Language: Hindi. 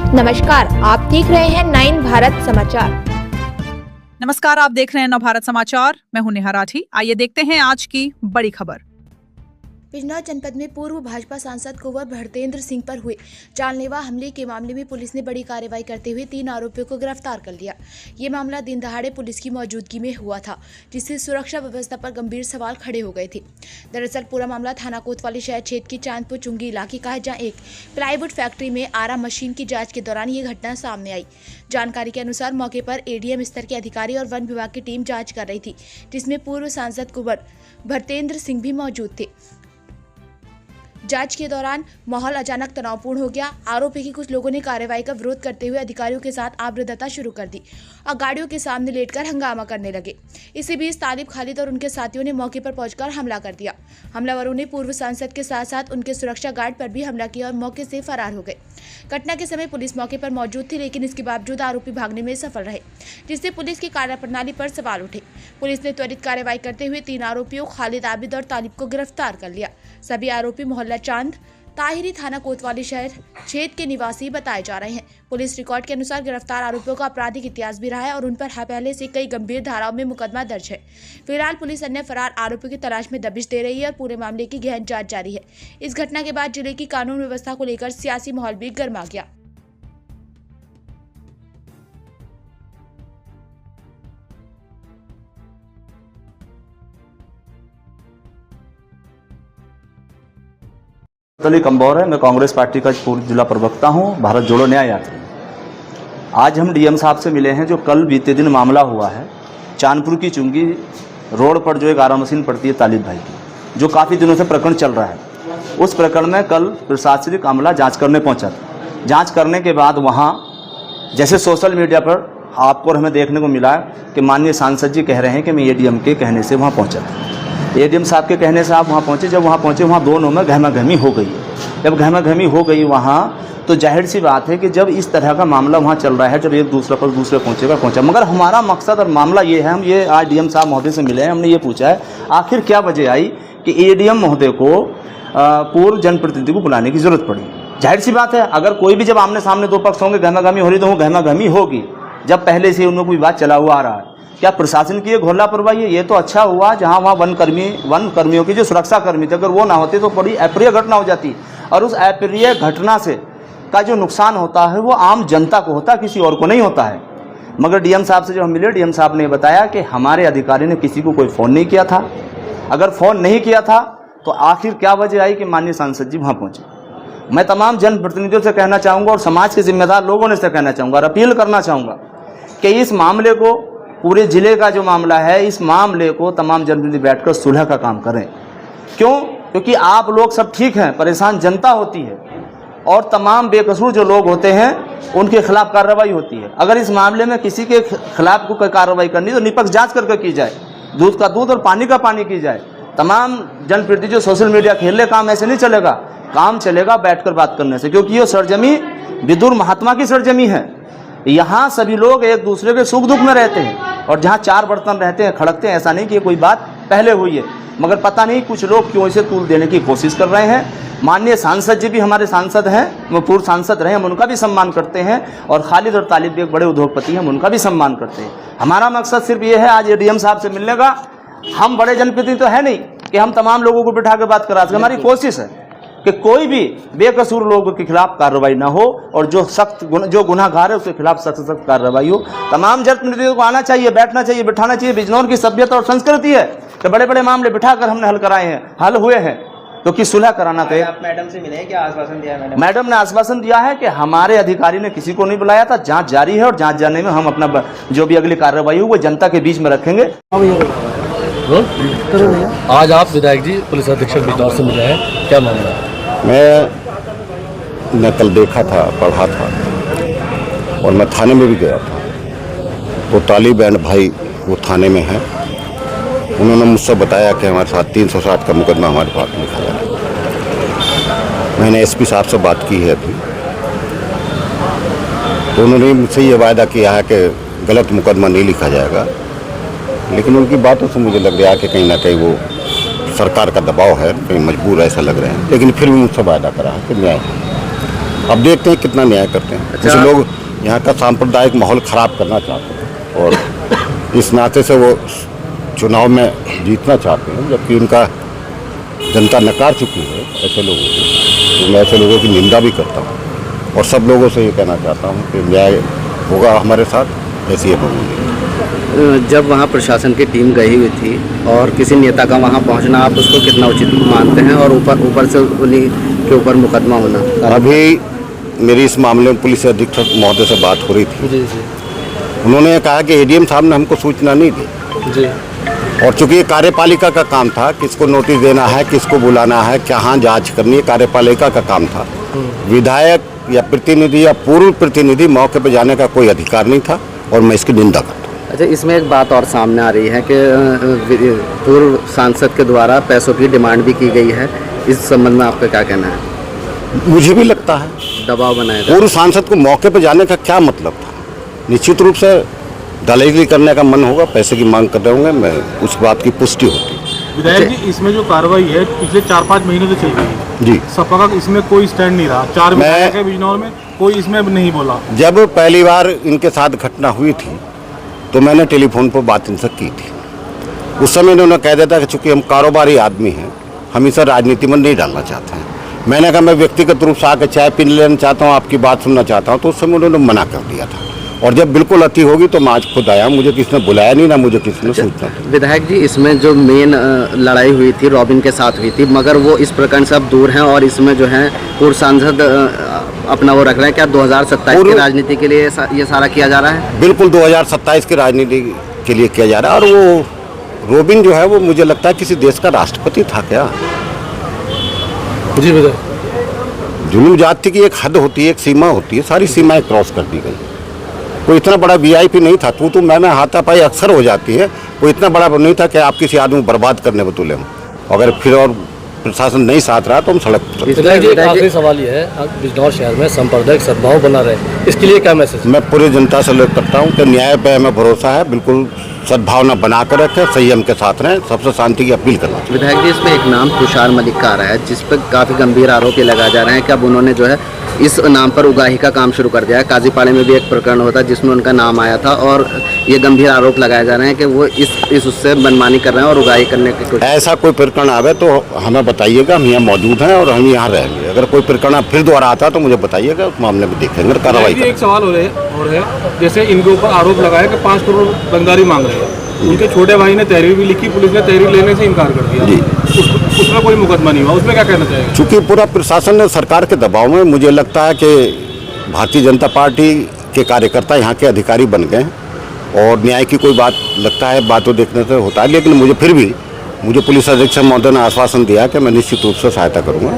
नमस्कार, आप देख रहे हैं 9 भारत समाचार। नमस्कार, आप देख रहे हैं 9 भारत समाचार। मैं हूं नेहा राठी। आइए देखते हैं आज की बड़ी खबर। बिजनौर जनपद में पूर्व भाजपा सांसद कुंवर भरतेंद्र सिंह पर हुए जानलेवा हमले के मामले में पुलिस ने बड़ी कार्रवाई करते हुए 3 आरोपियों को गिरफ्तार कर लिया। ये मामला दिन दहाड़े पुलिस की मौजूदगी में हुआ था, जिससे सुरक्षा व्यवस्था पर गंभीर सवाल खड़े हो गए थे। दरअसल पूरा मामला थाना कोतवाली शहर क्षेत्र की चांदपुर चुंगी इलाके का है, जहाँ एक प्लाईवुड फैक्ट्री में आरा मशीन की जाँच के दौरान ये घटना सामने आई। जानकारी के अनुसार मौके पर एडीएम स्तर के अधिकारी और वन विभाग की टीम जाँच कर रही थी, जिसमें पूर्व सांसद कुंवर भरतेंद्र सिंह भी मौजूद थे। जांच के दौरान माहौल अचानक तनावपूर्ण हो गया। आरोपी की कुछ लोगों ने कार्रवाई का विरोध करते हुए अधिकारियों के साथ आब्रुदता शुरू कर दी और गाड़ियों के सामने लेटकर हंगामा करने लगे। इसी बीच तालिब खालिद और उनके साथियों ने मौके पर पहुंचकर हमला कर दिया। हमलावरों ने पूर्व सांसद के साथ साथ उनके सुरक्षा गार्ड पर भी हमला किया और मौके से फरार हो गए। घटना के समय पुलिस मौके पर मौजूद थी, लेकिन इसके बावजूद आरोपी भागने में सफल रहे, जिससे पुलिस की कार्यप्रणाली पर सवाल उठे। पुलिस ने त्वरित कार्रवाई करते हुए 3 आरोपियों खालिद, आबिद और तालिब को गिरफ्तार कर लिया। सभी आरोपी मोहल्ला चांद ताहिरी थाना कोतवाली शहर क्षेत्र के निवासी बताए जा रहे हैं। पुलिस रिकॉर्ड के अनुसार गिरफ्तार आरोपियों का आपराधिक इतिहास भी रहा है और उन पर पहले से कई गंभीर धाराओं में मुकदमा दर्ज है। फिलहाल पुलिस अन्य फरार आरोपियों की तलाश में दबिश दे रही है और पूरे मामले की गहन जांच जारी है। इस घटना के बाद जिले की कानून व्यवस्था को लेकर सियासी माहौल भी गर्मा गया। कंबोर है। मैं कांग्रेस पार्टी का पूर्व जिला प्रवक्ता हूं, भारत जोड़ो न्याय यात्री। आज हम डीएम साहब से मिले हैं। जो कल बीते दिन मामला हुआ है चांदपुर की चुंगी रोड पर, जो एक आरा मशीन पड़ती है तालिब भाई की, जो काफ़ी दिनों से प्रकरण चल रहा है, उस प्रकरण में कल प्रशासनिक अमला जांच करने पहुंचा था। जांच करने के बाद वहां जैसे सोशल मीडिया पर आपको और हमें देखने को मिला कि माननीय सांसद जी कह रहे हैं कि मैं एडीएम के कहने से वहाँ पहुँचा था। एडीएम साहब के कहने से आप वहाँ पहुँचे। जब वहाँ पहुँचे वहाँ दोनों में गहमा-गहमी हो गई है। जब गहमा-गहमी हो गई वहाँ, तो जाहिर सी बात है कि जब इस तरह का मामला वहाँ चल रहा है, जब एक दूसरे पर दूसरे पहुँचा। मगर हमारा मकसद और मामला ये है, हम ये आज डीएम साहब महोदय से मिले हैं, हमने ये पूछा है आखिर क्या वजह आई कि एडीएम महोदय को पूर्व जनप्रतिनिधि को बुलाने की जरूरत पड़ी। जाहिर सी बात है, अगर कोई भी जब आमने सामने दो पक्ष होंगे, गहमा-गहमी हो रही, तो वो गहमा-गहमी होगी। जब पहले से उन लोगों की बात चला हुआ आ रहा है, क्या प्रशासन की ये घोला परवाही है? ये तो अच्छा हुआ जहां वहाँ वन कर्मियों की जो सुरक्षा कर्मी थे, अगर वो ना होते तो बड़ी अप्रिय घटना हो जाती। और उस अप्रिय घटना से का जो नुकसान होता है वो आम जनता को होता है, किसी और को नहीं होता है। मगर डीएम साहब से जब हम मिले, डीएम साहब ने बताया कि हमारे अधिकारी ने किसी को कोई फ़ोन नहीं किया था। अगर फ़ोन नहीं किया था तो आखिर क्या वजह आई कि माननीय सांसद जी वहाँ पहुँचे। मैं तमाम जनप्रतिनिधियों से कहना चाहूँगा और समाज के जिम्मेदार लोगों ने से कहना चाहूँगा और अपील करना चाहूँगा कि इस मामले को, पूरे जिले का जो मामला है, इस मामले को तमाम जनप्रतिनिधि बैठकर सुलह का काम करें। क्यों? क्योंकि आप लोग सब ठीक हैं, परेशान जनता होती है और तमाम बेकसूर जो लोग होते हैं उनके खिलाफ कार्रवाई होती है। अगर इस मामले में किसी के खिलाफ कोई कार्रवाई करनी तो निष्पक्ष जांच करके की जाए, दूध का दूध और पानी का पानी की जाए। तमाम जनप्रतिनिधि जो सोशल मीडिया खेल ले, काम ऐसे नहीं चलेगा। काम चलेगा बैठकर बात करने से, क्योंकि ये सरजमी विदुर महात्मा की सरजमी है। यहाँ सभी लोग एक दूसरे के सुख दुख में रहते हैं और जहाँ 4 बर्तन रहते हैं खड़कते हैं। ऐसा नहीं कि ये कोई बात पहले हुई है, मगर पता नहीं कुछ लोग क्यों इसे तूल देने की कोशिश कर रहे हैं। माननीय सांसद जी भी हमारे सांसद हैं, वो पूर्व सांसद रहे, हम उनका भी सम्मान करते हैं। और खालिद और तालिब भी एक बड़े उद्योगपति हैं, हम उनका भी सम्मान करते हैं। हमारा मकसद सिर्फ ये है आज एडीएम साहब से मिलने का। हम बड़े जनप्रतिनिधि तो है नहीं कि हम तमाम लोगों को बिठा के बात करा सकें। हमारी कोशिश है कि कोई भी बेकसूर लोगों के खिलाफ कार्रवाई ना हो और जो गुनाहगार है उसके खिलाफ सख्त कार्रवाई हो। तमाम जनप्रतिनिधियों को आना चाहिए, बैठना चाहिए, बिठाना चाहिए। बिजनौर की सभ्यता और संस्कृति है कि बड़े बड़े मामले बिठाकर हमने हल कराए हैं, हल हुए हैं, क्योंकि सुलह कराना चाहिए। आप मैडम से मिले हैं, क्या आश्वासन दिया है? मैडम ने आश्वासन दिया है कि हमारे अधिकारी ने किसी को नहीं बुलाया था। जांच जारी है और जांच जाने में हम अपना जो भी अगली कार्रवाई हो वो जनता के बीच में रखेंगे। आज आप विधायक जी पुलिस अधीक्षक बिजनौर से मिले हैं, क्या मामला है? मैं कल देखा था, पढ़ा था और मैं थाने में भी गया था। तो तालिब एंड भाई वो थाने में हैं। उन्होंने मुझसे बताया कि हमारे साथ 360 का मुकदमा हमारे पास लिखा है। मैंने एसपी साहब से बात की है अभी, तो उन्होंने मुझसे ये वायदा किया है कि गलत मुकदमा नहीं लिखा जाएगा। लेकिन उनकी बातों से मुझे लग रहा है कि कहीं ना कहीं वो सरकार का दबाव है, कहीं मजबूर ऐसा लग रहे हैं। लेकिन फिर भी मुझसे वायदा करा है कि न्याय अब देखते हैं कितना न्याय करते हैं। कुछ लोग यहाँ का सांप्रदायिक माहौल खराब करना चाहते हैं और इस नाते से वो चुनाव में जीतना चाहते हैं, जबकि उनका जनता नकार चुकी है ऐसे लोगों को। तो मैं ऐसे लोगों की निंदा भी करता हूँ और सब लोगों से ये कहना चाहता हूँ कि न्याय होगा हमारे साथ, ऐसी है होगी। जब वहाँ प्रशासन की टीम गई हुई थी और किसी नेता का वहाँ पहुँचना, आप उसको कितना उचित मानते हैं? और ऊपर से उन्हीं के ऊपर मुकदमा होना। अभी मेरी इस मामले में पुलिस अधीक्षक महोदय से बात हो रही थी। जी जी उन्होंने कहा कि एडीएम साहब ने हमको सूचना नहीं दी जी। और चूंकि ये कार्यपालिका का काम था, किसको नोटिस देना है, किसको बुलाना है, कहाँ जांच करनी है, कार्यपालिका का काम था। विधायक या प्रतिनिधि या पूर्व प्रतिनिधि मौके पर जाने का कोई अधिकार नहीं था और मैं इसकी निंदा करता हूँ। अच्छा, इसमें एक बात और सामने आ रही है कि पूर्व सांसद के द्वारा पैसों की डिमांड भी की गई है। इस संबंध में आपका क्या कहना है? मुझे भी लगता है दबाव बनाया जाए। पूर्व सांसद को मौके पर जाने का क्या मतलब था? निश्चित रूप से दलाली करने का मन होगा, पैसे की मांग कर रहे होंगे, मैं उस बात की पुष्टि होती है। विधायक जी, इसमें जो कार्रवाई है पिछले 4-5 महीनों से चल रही है जी। सपा का इसमें कोई स्टैंड नहीं रहा। 4 विधायक है बिजनौर में, कोई इसमें नहीं बोला। जब पहली बार इनके साथ घटना हुई थी तो मैंने टेलीफोन पर बात इनसे की थी। उस समय इन्होंने कह दिया था कि चूंकि हम कारोबारी आदमी हैं, हम इसे राजनीति में नहीं डालना चाहते हैं। मैंने कहा मैं व्यक्तिगत रूप से आकर चाय पी लेना चाहता हूँ, आपकी बात सुनना चाहता हूँ, तो उस समय उन्होंने मना कर दिया था। और जब बिल्कुल अति होगी तो मैं आज खुद आया, मुझे किसी ने बुलाया नहीं, ना मुझे किसी ने सूचना दी। विधायक जी, इसमें जो मेन लड़ाई हुई थी रॉबिन के साथ हुई थी, मगर वो इस प्रकरण से अब दूर हैं और इसमें जो है पूर्व सांसद अपना वो रख रहे हैं। क्या 2027 की राजनीति के लिए ये सारा किया जा रहा है? बिल्कुल 2027 की राजनीति के लिए किया जा रहा है। और वो रॉबिन जो है वो मुझे लगता है किसी देश का राष्ट्रपति था क्या? जी विधायक, जुलूम जाति की एक हद होती है, एक सीमा होती है, सारी सीमाएं क्रॉस कर दी गई। कोई इतना बड़ा वीआईपी नहीं था, तू मैं हाथापाई अक्सर हो जाती है। कोई इतना बड़ा नहीं था कि आप किसी आदमी को बर्बाद करने में तुले हों। अगर फिर और प्रशासन नहीं साथ रहा तो हम सड़क पर। एक आखिरी सवाल ये है, बिजनौर शहर में सांप्रदायिक सद्भाव बना रहे, इसके लिए क्या मैसेज? मैं पूरी जनता से अनुरोध करता हूँ कि न्याय पे हमें भरोसा है, बिल्कुल सद्भावना बना कर रखें, संयम के साथ रहें, सबसे शांति की अपील करना। विधायक जी, इसमें एक नाम तुषार मलिक का आ रहा है, जिस पर काफ़ी गंभीर आरोप लगाए जा रहे हैं कि अब उन्होंने जो है इस नाम पर उगाही का काम शुरू कर दिया है। काजीपाड़े में भी एक प्रकरण होता है जिसमें उनका नाम आया था और ये गंभीर आरोप लगाए जा रहे हैं कि वो इस उससे मनमानी कर रहे हैं और उगाही करने की कोशिश। ऐसा कोई प्रकरण आवे तो हमें बताइएगा, हम यहाँ मौजूद हैं और हम यहाँ रहेंगे। अगर कोई प्रकरण फिर दोबारा आता तो मुझे बताइएगा, उस मामले में देखेंगे और कार्रवाई करेंगे। एक सवाल और है, जैसे इनके ऊपर आरोप लगाया कि 5 करोड़ बंदारी मांग रहे हैं। उनके छोटे भाई ने तहरीर भी लिखी, पुलिस ने तहरीर लेने से इनकार कर दिया। जी। उसमें कोई मुकदमा नहीं हुआ, उसमें क्या कहना चाहिए? चूंकि पूरा प्रशासन ने सरकार के दबाव में, मुझे लगता है कि भारतीय जनता पार्टी के कार्यकर्ता यहाँ के अधिकारी बन गए और न्याय की कोई बात लगता है बातों देखने से होता है। लेकिन मुझे पुलिस अधीक्षक महोदय ने आश्वासन दिया कि मैं निश्चित रूप से सहायता करूँगा।